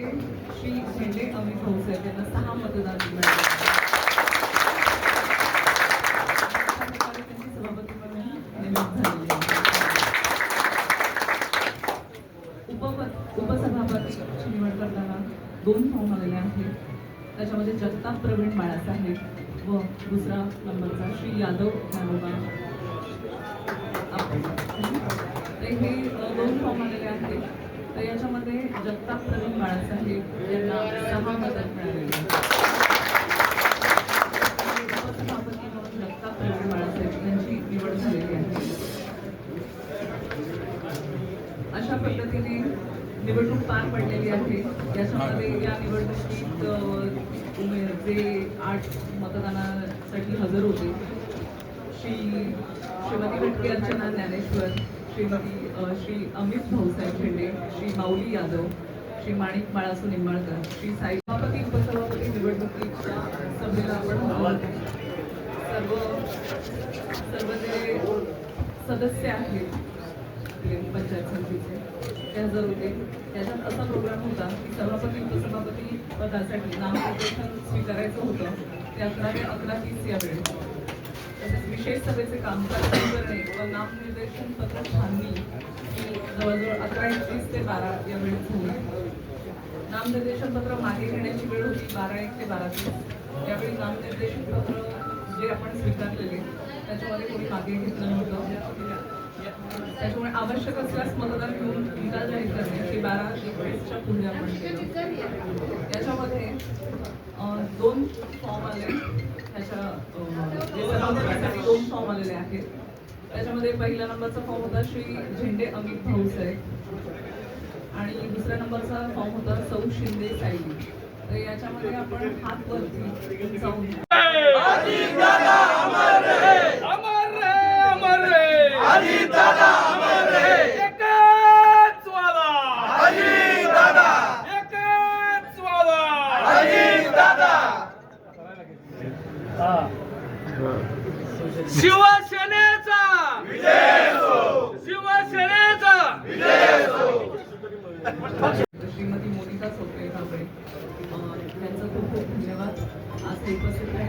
श्री झेंडे अमित भाऊसाहेब यांना 6 मतदान मिळाले. त्यांची सभापती म्हणून निवड झालेली आहे. उपसभापतीची निवड करताना 2 फॉर्म आलेले आहेत. त्याच्यामध्ये जगताप प्रवीण बाळासाहेब व दुसरा नंबरचा श्री यादव ज्ञानोबा. हे 2 फॉर्म आलेले आहेत. तर याच्यामध्ये जगताप प्रवीण बाळासाहेब यांना 6 मदत मिळालेली आहे. उपसभापती म्हणून जगताप प्रवीण बाळासाहेब यांची निवड झालेली आहे. अशा पद्धतीने निवडणूक पार पडलेली आहे. याच्यामध्ये या निवडणुकीत जे 8 मतदानासाठी हजर होते श्रीमती भटके अर्चना ज्ञानेश्वर, श्री अमित भाऊसाहेब झेंडे, श्री माऊली यादव, श्री माणिक बाळासू निंबाळकर, श्री साई सभापती उपसभापती निवडणुकीच्या सभेला आपण सर्व जे सदस्य आहेत पंचायत समितीचे ते हजर होते. त्याच्यात असा प्रोग्राम होता की सभापती उपसभापती पदासाठी नामनिर्देशन स्वीकारायचं होतं. ते 11:30 या वेळेत. तसेच विशेष सभेचे कामकाज करणे व नामनिर्देशन पत्र छाननी ही जवळजवळ 11:31 ते 12 या वेळेत झाली. नामनिर्देशन पत्र मागे घेण्याची वेळ होती 12:01 ते 12:30. यावेळी नामनिर्देशन पत्र जे आपण स्वीकारलेले त्याच्यामध्ये कोणी मागे घेतलं नव्हतं. त्याच्यामुळे आवश्यक असल्यास मतदान घेऊन निकाल जाहीर करणे हे 12:31च्या पूर्वी आपण केलं. याच्यामध्ये 2 फॉर्म आले. ह्याच्या 2 फॉर्म आलेले आहेत. त्याच्यामध्ये पहिल्या नंबरचा फॉर्म होता श्री झेंडे अमित भाऊसाहेब आणि दुसऱ्या नंबरचा फॉर्म होता सौ शिंदे सायली. तर याच्यामध्ये आपण हात वरती जाऊन शिवसेनेचा विजय असो, शिवसेनेचा विजय असो. श्रीमती मोनिका सोपे ठाकरे त्यांचं खूप खूप धन्यवाद. आज ते उपस्थित आहे.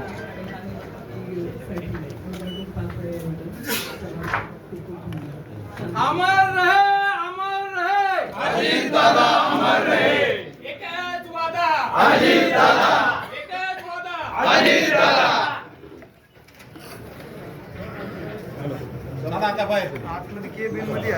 अमर रहे अजीत दादा, अमर रहे. एकच वादा अजीत दादा, एकच वादा अजीत दादा. आता बाहेर आतमध्ये केबिन मध्ये